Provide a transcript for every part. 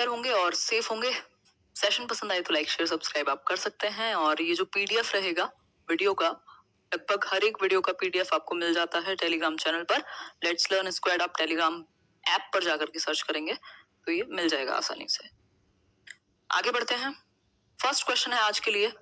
बेहतर होंगे और सेफ होंगे। सेशन पसंद आए तो लाइक शेयर सब्सक्राइब आप कर सकते हैं। और ये जो पीडीएफ रहेगा वीडियो का, लगभग हर एक वीडियो का पीडीएफ आपको मिल जाता है टेलीग्राम चैनल पर। लेट्स लर्न स्क्वाड आप टेलीग्राम ऐप पर जाकर के सर्च करेंगे तो ये मिल जाएगा आसानी से। आगे बढ़ते हैं। फर्स्ट क्वेश्चन है आज के लिए,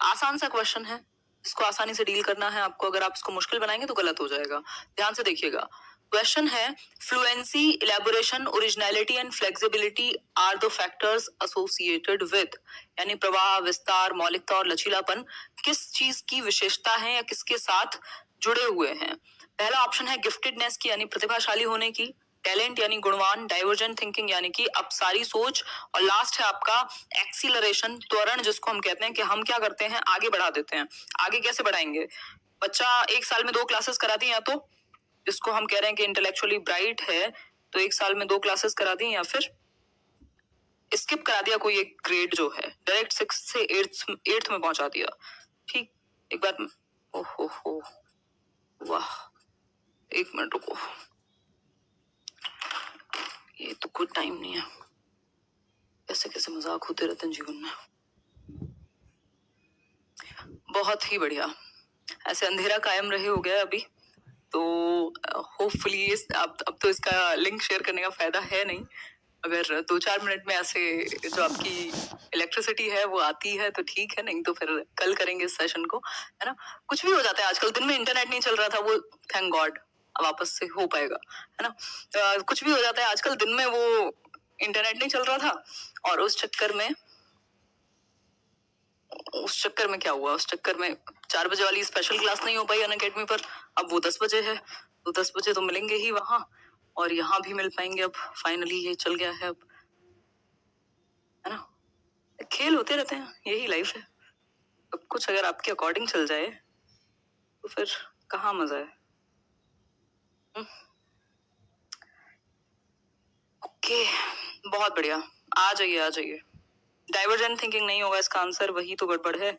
आसान सा क्वेश्चन है, इसको आसानी से डील करना है आपको। अगर आप इसको मुश्किल बनाएंगे तो गलत हो जाएगा। ध्यान से देखिएगा। क्वेश्चन है, fluency, elaboration, originality and flexibility are the factors associated with, यानी प्रवाह, विस्तार, मौलिकता और लचीलापन किस चीज की विशेषता है या किसके साथ जुड़े हुए हैं। पहला ऑप्शन है गिफ्टेडनेस की, यानी प्रतिभाशाली होने की, टैलेंट यानी गुणवान, डाइवर्जेंट थिंकिंग यानी कि अपसारी सोच, और लास्ट है आपका एक्सीलरेशन, त्वरण, जिसको हम कहते हैं कि हम क्या करते हैं, आगे बढ़ा देते हैं। आगे कैसे बढ़ाएंगे? बच्चा एक साल में 2 क्लासेस करा दी, या तो जिसको हम कह रहे हैं कि इंटेलेक्चुअली ब्राइट है तो एक साल में 2 क्लासेस करा दी, या फिर स्किप करा दिया कोई एक ग्रेड जो है, डायरेक्ट 6 से 8th में पहुंचा दिया। ठीक, एक बार ओहो वाह, एक मिनट रुको, ये तो गुड टाइम नहीं है। कैसे कैसे मजाक होते रहते हैं जीवन में। बहुत ही बढ़िया, ऐसे अंधेरा कायम रहे हो गया अभी तो होपफुली अब तो इसका लिंक शेयर करने का फायदा है नहीं। अगर 2-4 मिनट में ऐसे जो आपकी इलेक्ट्रिसिटी है वो आती है तो ठीक है, नहीं तो फिर कल करेंगे इस सेशन को, है ना। कुछ भी हो जाता है आजकल, दिन में इंटरनेट नहीं चल रहा था, वो थैंक गॉड वापस से हो पाएगा, है ना। कुछ भी हो जाता है आजकल, दिन में वो इंटरनेट नहीं चल रहा था और उस चक्कर में क्या हुआ, उस चक्कर में 4 बजे वाली स्पेशल क्लास नहीं हो पाई अनअकैडमी पर। अब वो 10 बजे है तो 10 बजे तो मिलेंगे ही वहां, और यहाँ भी मिल पाएंगे। अब फाइनली ये चल गया है, अब है ना। खेल होते रहते हैं, यही लाइफ है। अब कुछ अगर आपके अकॉर्डिंग चल जाए तो फिर कहाँ मजा है। ओके, बहुत बढ़िया, आ जाइए। डाइवर्जेंट थिंकिंग नहीं होगा इसका आंसर, वही तो गड़बड़ है,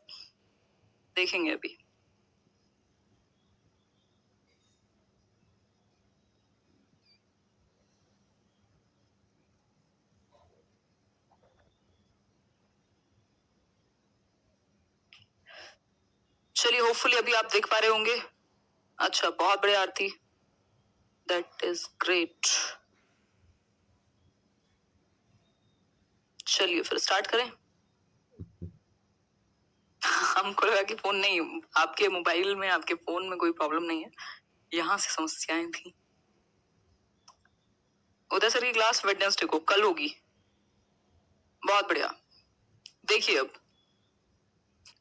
देखेंगे अभी। चलिए, होपफुली अभी आप देख पा रहे होंगे। अच्छा, बहुत बढ़िया आरती, दैट इज ग्रेट। चलिए फिर स्टार्ट करें। हमको लगा कि फोन नहीं, आपके मोबाइल में, आपके फोन में कोई प्रॉब्लम नहीं है, यहाँ से समस्याएं थी। उदय सर की क्लास वेडनेसडे को कल होगी। बहुत बढ़िया, देखिए अब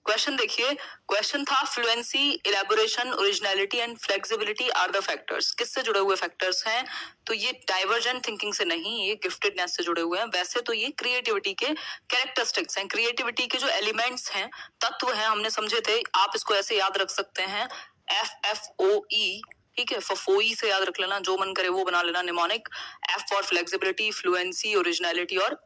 क्वेश्चन देखिए। क्वेश्चन था fluency, elaboration, originality and flexibility are the factors, किससे जुड़े हुए फैक्टर्स हैं? तो ये डाइवर्जेंट थिंकिंग से नहीं, ये गिफ्टेडनेस से जुड़े हुए हैं। वैसे तो ये क्रिएटिविटी के कैरेक्टरिस्टिक्स हैं, क्रिएटिविटी के जो एलिमेंट्स हैं, तत्व हैं, हमने समझे थे। आप इसको ऐसे याद रख सकते हैं, FFOE, ठीक है, फफोई से याद रख लेना, जो मन करे वो बना लेना mnemonic. F for flexibility, fluency, originality और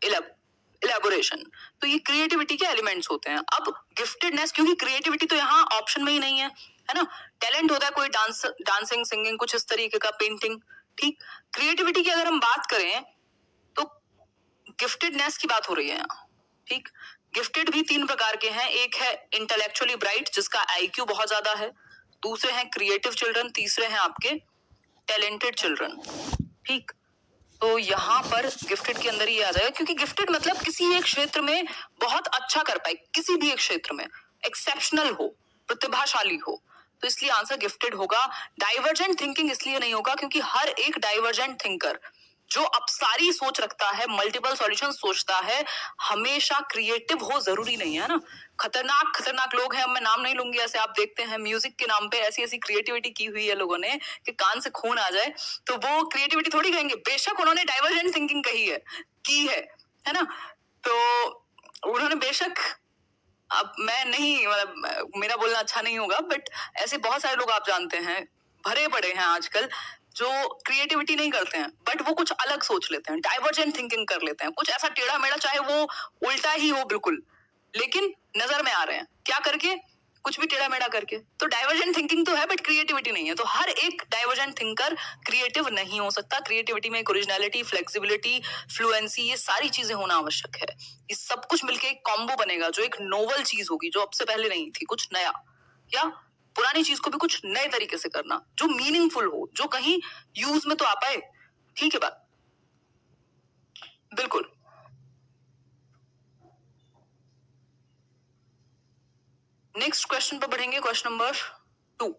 इलेबोरेशन, तो ये क्रिएटिविटी के एलिमेंट्स होते हैं। अब गिफ्टेडनेस, क्योंकि क्रिएटिविटी तो यहाँ ऑप्शन में ही नहीं है, है ना। टैलेंट होता है कोई डांसिंग, सिंगिंग, कुछ इस तरीके का, पेंटिंग, ठीक। क्रिएटिविटी की अगर हम बात करें तो गिफ्टेडनेस की बात हो रही है यहाँ, ठीक। गिफ्टेड भी 3 प्रकार के हैं, एक है इंटेलेक्चुअली ब्राइट जिसका IQ बहुत ज्यादा है, दूसरे हैं क्रिएटिव चिल्ड्रन, तीसरे हैं आपके टैलेंटेड चिल्ड्रन, ठीक। तो यहाँ पर गिफ्टेड के अंदर ही आ जाएगा, क्योंकि गिफ्टेड मतलब किसी एक क्षेत्र में बहुत अच्छा कर पाए, किसी भी एक क्षेत्र में एक्सेप्शनल हो, प्रतिभाशाली हो, तो इसलिए आंसर गिफ्टेड होगा। डाइवर्जेंट थिंकिंग इसलिए नहीं होगा क्योंकि हर एक डाइवर्जेंट थिंकर जो अपसारी सोच रखता है, मल्टीपल सॉल्यूशन सोचता है, हमेशा क्रिएटिव हो जरूरी नहीं है ना। खतरनाक लोग हैं, अब मैं नाम नहीं लूंगी, ऐसे आप देखते हैं म्यूजिक के नाम पे ऐसी ऐसी क्रिएटिविटी की हुई है लोगों ने कि कान से खून आ जाए, तो वो क्रिएटिविटी थोड़ी कहेंगे, बेशक उन्होंने डाइवर्जेंट थिंकिंग कही है, की है ना। तो उन्होंने बेशक, अब मैं नहीं, मतलब मेरा बोलना अच्छा नहीं होगा, बट ऐसे बहुत सारे लोग आप जानते हैं, भरे पड़े हैं आजकल, जो क्रिएटिविटी नहीं करते हैं, बट वो कुछ अलग सोच लेते हैं, डाइवर्जेंट थिंकिंग कर लेते हैं, कुछ ऐसा टेढ़ा मेढ़ा, चाहे वो उल्टा ही हो बिल्कुल, लेकिन नजर में आ रहे हैं क्या करके, कुछ भी टेढ़ा मेढ़ा करके। तो डाइवर्जेंट थिंकिंग तो है बट क्रिएटिविटी नहीं है। तो हर एक डाइवर्जेंट थिंकर क्रिएटिव नहीं हो सकता। क्रिएटिविटी में एक ओरिजिनलिटी, फ्लेक्सिबिलिटी, फ्लुएंसी, ये सारी चीजें होना आवश्यक है। ये सब कुछ मिलके एक कॉम्बो बनेगा जो एक नोवल चीज होगी, जो अब से पहले नहीं थी, कुछ नया, या पुरानी चीज को भी कुछ नए तरीके से करना, जो मीनिंगफुल हो, जो कहीं यूज में तो आ पाए। ठीक है बात? बिल्कुल। नेक्स्ट क्वेश्चन पर बढ़ेंगे, question number 2।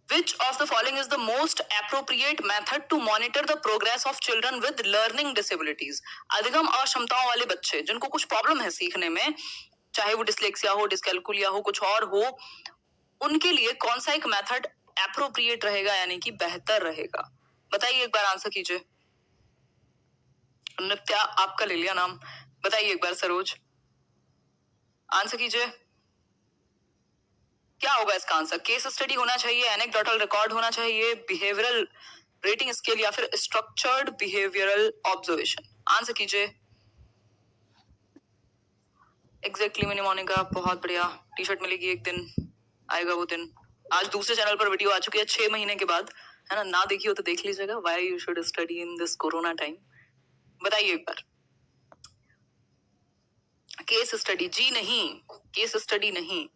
Which of the following is the most appropriate method to monitor the progress of children with learning disabilities? अधिगम अक्षमताओं वाले बच्चे जिनको कुछ प्रॉब्लम है सीखने में, चाहे वो डिसलेक्सिया हो, डिस्कैल्कुलिया हो, कुछ और हो, उनके लिए कौन सा एक मेथड एप्रोप्रिएट रहेगा, यानी कि बेहतर रहेगा? बताइए, एक बार आंसर कीजिए। नित्या, आपका ले लिया नाम, बताइए एक बार। सरोज, आंसर कीजिए। क्या होगा इसका आंसर? केस स्टडी होना चाहिए, एनेक्डोटल रिकॉर्ड होना चाहिए, बिहेवियरल रेटिंग स्केल, या फिर स्ट्रक्चर्ड बिहेवियरल ऑब्जर्वेशन? आंसर कीजिए। एग्जैक्टली मैंने मोनिका, बहुत बढ़िया। टी शर्ट मिलेगी एक दिन, आएगा वो दिन। आज दूसरे चैनल पर वीडियो आ चुकी है 6 महीने के बाद, है ना देखी हो तो देख लीजिएगा, why you should study in this corona time. बताइए एक बार। केस स्टडी जी नहीं, केस स्टडी नहीं।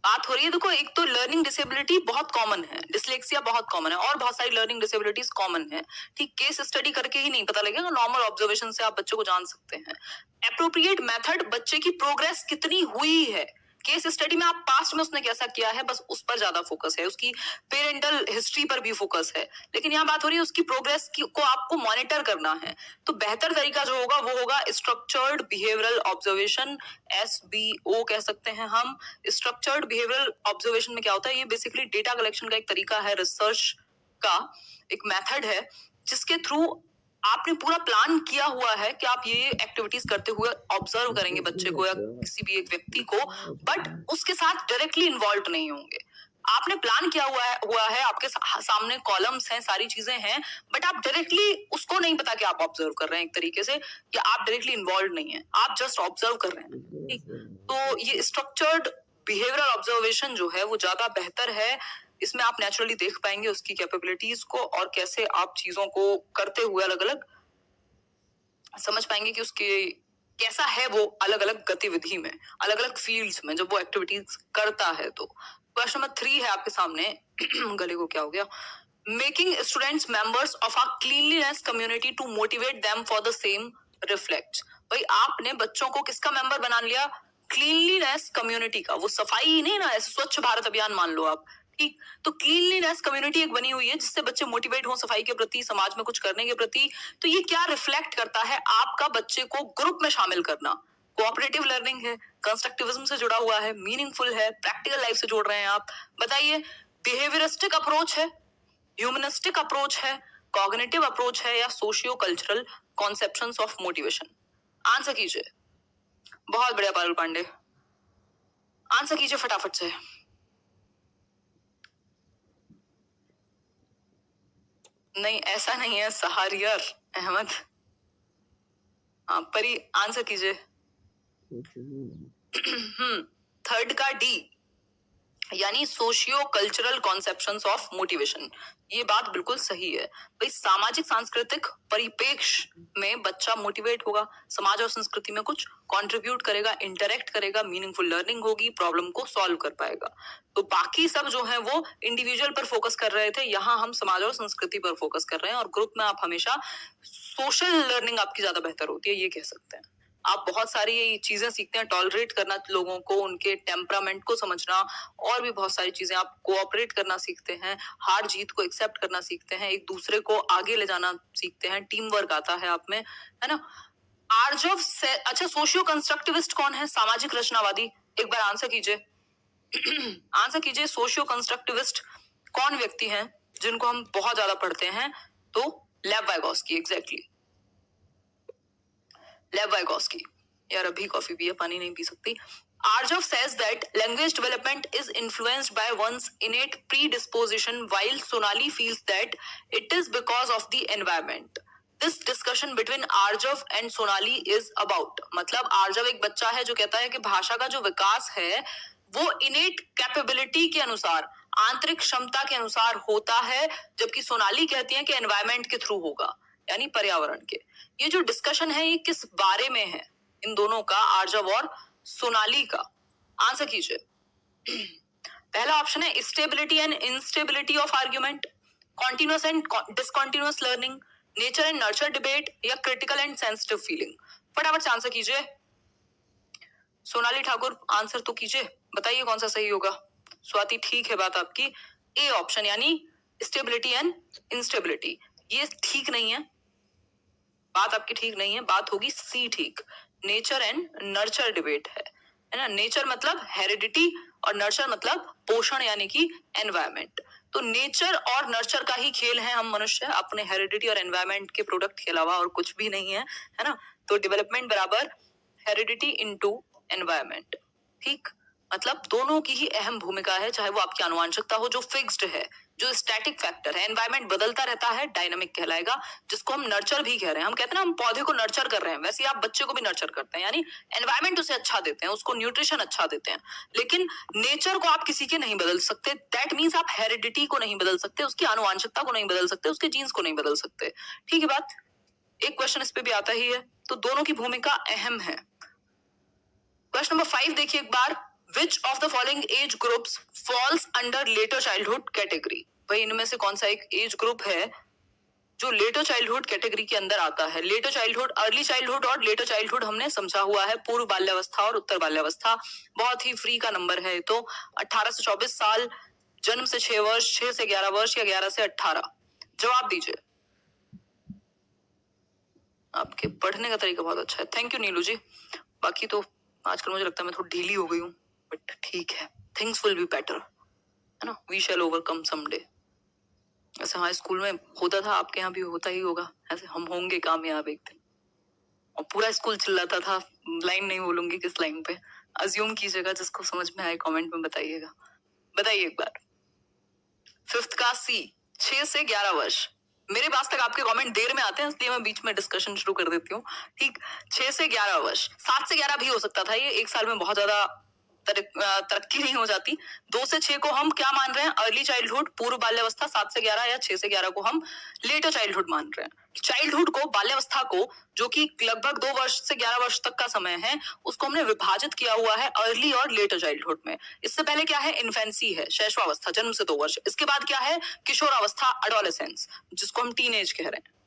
बात हो रही है, देखो, एक तो लर्निंग डिसेबिलिटी बहुत कॉमन है, डिसलेक्सिया बहुत कॉमन है, और बहुत सारी लर्निंग डिसेबिलिटीज कॉमन है। ठीक, केस स्टडी करके ही नहीं पता लगेगा, नॉर्मल ऑब्जर्वेशन से आप बच्चों को जान सकते हैं। एप्रोप्रिएट मेथड, बच्चे की प्रोग्रेस कितनी हुई है। केस स्टडी में आप पास्ट में उसने कैसा किया है, बस उस पर ज्यादा फोकस है, उसकी पेरेंटल हिस्ट्री पर भी फोकस है, लेकिन यहाँ बात हो रही है उसकी प्रोग्रेस को आपको मॉनिटर करना है। तो बेहतर तरीका जो होगा वो होगा स्ट्रक्चर्ड बिहेवियरल ऑब्जर्वेशन, SBO कह सकते हैं हम। स्ट्रक्चर्ड बिहेवियरल ऑब्जर्वेशन में क्या होता है, ये बेसिकली डेटा कलेक्शन का एक तरीका है, रिसर्च का एक मेथड है, जिसके थ्रू आपने पूरा प्लान किया हुआ है कि आप ये एक्टिविटीज करते हुए ऑब्जर्व करेंगे बच्चे को या किसी भी एक व्यक्ति को, बट उसके साथ डायरेक्टली इन्वॉल्व नहीं होंगे। आपने प्लान किया हुआ है, आपके सामने कॉलम्स हैं, सारी चीजें हैं, बट आप डायरेक्टली उसको नहीं पता कि आप ऑब्जर्व कर रहे हैं एक तरीके से, या आप डायरेक्टली इन्वॉल्व नहीं है, आप जस्ट ऑब्जर्व कर रहे हैं। ठीक, तो ये स्ट्रक्चर्ड बिहेवियरल ऑब्जर्वेशन जो है वो ज्यादा बेहतर है। इसमें आप नेचुरली देख पाएंगे उसकी कैपेबिलिटीज को, और कैसे आप चीजों को करते हुए अलग अलग समझ पाएंगे कि उसके कैसा है वो अलग अलग गतिविधि में, अलग अलग फील्ड्स में जब वो एक्टिविटीज करता है। तो क्वेश्चन नंबर 3 है आपके सामने। गले को क्या हो गया? Making students members of a cleanliness community to motivate them for the same reflect. भाई, आपने बच्चों को किसका मेंबर बना लिया? क्लीनलीनेस कम्युनिटी का। वो सफाई ही नहीं ना, ऐसे स्वच्छ भारत अभियान मान लो आप। ठीक, तो क्लीनलीनेस कम्युनिटी एक बनी हुई है जिससे बच्चे मोटिवेट हो सफाई के प्रति, समाज में कुछ करने के प्रति। तो ये क्या रिफ्लेक्ट करता है? आपका बच्चे को ग्रुप में शामिल करना। कोऑपरेटिव लर्निंग है, कंस्ट्रक्टिविज्म से जुड़ा हुआ है, मीनिंगफुल है, प्रैक्टिकल लाइफ से जोड़ रहे हैं आप। बताइए, बिहेवियरिस्टिक अप्रोच है, ह्यूमनिस्टिक अप्रोच है, कॉग्निटिव अप्रोच है, या socio cultural conceptions of motivation? Answer कीजिए। बहुत बढ़िया पारुल पांडे, आंसर कीजिए फटाफट से। नहीं, ऐसा नहीं है सहारियर अहमद। हाँ, परी, आंसर कीजिए। थर्ड का डी, यानी socio cultural conceptions of motivation. ये बात बिल्कुल सही है भाई। सामाजिक सांस्कृतिक परिपेक्ष में बच्चा मोटिवेट होगा, समाज और संस्कृति में कुछ कंट्रीब्यूट करेगा, इंटरेक्ट करेगा, मीनिंगफुल लर्निंग होगी, प्रॉब्लम को सॉल्व कर पाएगा। तो बाकी सब जो है वो इंडिविजुअल पर फोकस कर रहे थे, यहाँ हम समाज और संस्कृति पर फोकस कर रहे हैं, और ग्रुप में आप हमेशा सोशल लर्निंग आपकी ज्यादा बेहतर होती है, ये कह सकते हैं। आप बहुत सारी चीजें सीखते हैं, टॉलरेट करना लोगों को, उनके टेम्परामेंट को समझना, और भी बहुत सारी चीजें। आप कोऑपरेट करना सीखते हैं, हार जीत को एक्सेप्ट करना सीखते हैं, एक दूसरे को आगे ले जाना सीखते हैं, टीम वर्क आता है आप में, है ना। आर्जव से, अच्छा, सोशियो कंस्ट्रक्टिविस्ट कौन है? सामाजिक रचनावादी। एक बार आंसर कीजिए। आंसर कीजिए, सोशियो कंस्ट्रक्टिविस्ट कौन व्यक्ति हैं जिनको हम बहुत ज्यादा पढ़ते हैं? तो लेव वाइगोस्की, एग्जैक्टली, लेव वाइगोस्की। यार अभी कॉफी पिया, पानी नहीं पी सकती। Arjov says that language development is influenced by one's innate predisposition, while Sonali feels that it is because of the environment. This discussion between Aarjav and Sonali is about, मतलब आर्जव एक बच्चा है जो कहता है कि भाषा का जो विकास है वो इनेट कैपेबिलिटी के अनुसार, आंतरिक क्षमता के अनुसार होता है, जबकि सोनाली कहती है कि एनवायरमेंट के थ्रू होगा, यानी पर्यावरण के। ये जो डिस्कशन है ये किस बारे में है, इन दोनों का, आर्जव और सोनाली का? आंसर कीजिए। पहला ऑप्शन है stability and instability of argument, continuous and discontinuous learning, nature and nurture debate, या क्रिटिकल एंड सेंसिटिव फीलिंग। फटाफट से आंसर कीजिए। सोनाली ठाकुर आंसर तो कीजिए, बताइए कौन सा सही होगा। स्वाति ठीक है बात आपकी, ए ऑप्शन यानी स्टेबिलिटी एंड इंस्टेबिलिटी। ये ठीक नहीं है, बात आपकी ठीक नहीं है, बात होगी सी ठीक, नेचर एंड नर्चर डिबेट है ना। नेचर मतलब हेरिडिटी और नर्चर मतलब पोषण यानी कि एनवायरमेंट। तो नेचर और नर्चर का ही खेल है हम मनुष्य, अपने हेरिडिटी और एनवायरमेंट के प्रोडक्ट के अलावा और कुछ भी नहीं है ना। तो डेवलपमेंट बराबर हेरिडिटी इनटू एनवायरमेंट, ठीक। मतलब दोनों की ही अहम भूमिका है, चाहे वो आपकी आनुवंशिकता हो जो फिक्स्ड है, जो स्टैटिक फैक्टर है, एनवायरमेंट बदलता रहता है, डायनामिक कहलाएगा, जिसको हम नर्चर भी कह रहे हैं। हम कहते हैं ना हम पौधे को नर्चर कर रहे हैं, वैसे आप बच्चे को भी नर्चर करते हैं, यानी एनवायरमेंट उसे अच्छा देते हैं, उसको न्यूट्रिशन अच्छा देते हैं। लेकिन नेचर को आप किसी के नहीं बदल सकते, दैट मीन्स आप हेरिडिटी को नहीं बदल सकते, उसकी आनुवंशिकता को नहीं बदल सकते, उसके जीन्स को नहीं बदल सकते, ठीक है बात। एक क्वेश्चन इस पे भी आता ही है, तो दोनों की भूमिका अहम है। क्वेश्चन नंबर 5 देखिए एक बार, which of the following age groups falls under later childhood category. भाई इनमें से कौन सा एक एज ग्रुप है जो लेटर चाइल्डहुड कैटेगरी के अंदर आता है। लेटर चाइल्डहुड, अर्ली चाइल्डहुड और लेटर चाइल्डहुड हमने समझा हुआ है, पूर्व बाल्यावस्था और उत्तर बाल्यावस्था। बहुत ही फ्री का नंबर है तो 18 से 24 साल, जन्म से 6 वर्ष, 6 से 11 वर्ष या 11 से 18। जवाब दीजिए। आपके पढ़ने का तरीका बहुत अच्छा है, थैंक यू नीलू जी। बाकी तो आजकल मुझे लगता है मैं थोड़ी ढीली हो गई हूँ, बट ठीक है, थिंग्स विल बी बेटर, है ना, वी शैल ओवरकम समडे। ऐसे हमारे स्कूल में होता था, आपके यहाँ भी होता ही होगा, ऐसे हम होंगे कामयाब एक दिन। और पूरा स्कूल चिल्लाता था, लाइन नहीं बोलूंगी किस लाइन पे, अज्यूम कीजिएगा, जिसको समझ में आए कमेंट में बताइएगा। बताइए एक बार। 5th का सी, 6 से 11 वर्ष। मेरे पास तक आपके कमेंट देर में आते हैं, इसलिए मैं बीच में डिस्कशन शुरू कर देती हूँ, ठीक। 6 से 11 वर्ष, 7 से 11 भी हो सकता था, ये एक साल में बहुत ज्यादा तरक्की नहीं हो जाती। 2 से 6 को हम क्या मान रहे हैं, अर्ली चाइल्डहुड, पूर्व बाल्यावस्था। 7 से 11 या 6 से 11 को हम लेटर चाइल्डहुड मान रहे हैं। चाइल्डहुड को, बाल्यावस्था को, जो कि लगभग 2 वर्ष से 11 वर्ष तक का समय है, उसको हमने विभाजित किया हुआ है अर्ली और लेटर चाइल्डहुड में। इससे पहले क्या है, इन्फेंसी है, शैशवावस्था, जन्म से 2 वर्ष। इसके बाद क्या है, किशोरावस्था, एडोलेसेंस, जिसको हम टीनेज कह रहे हैं,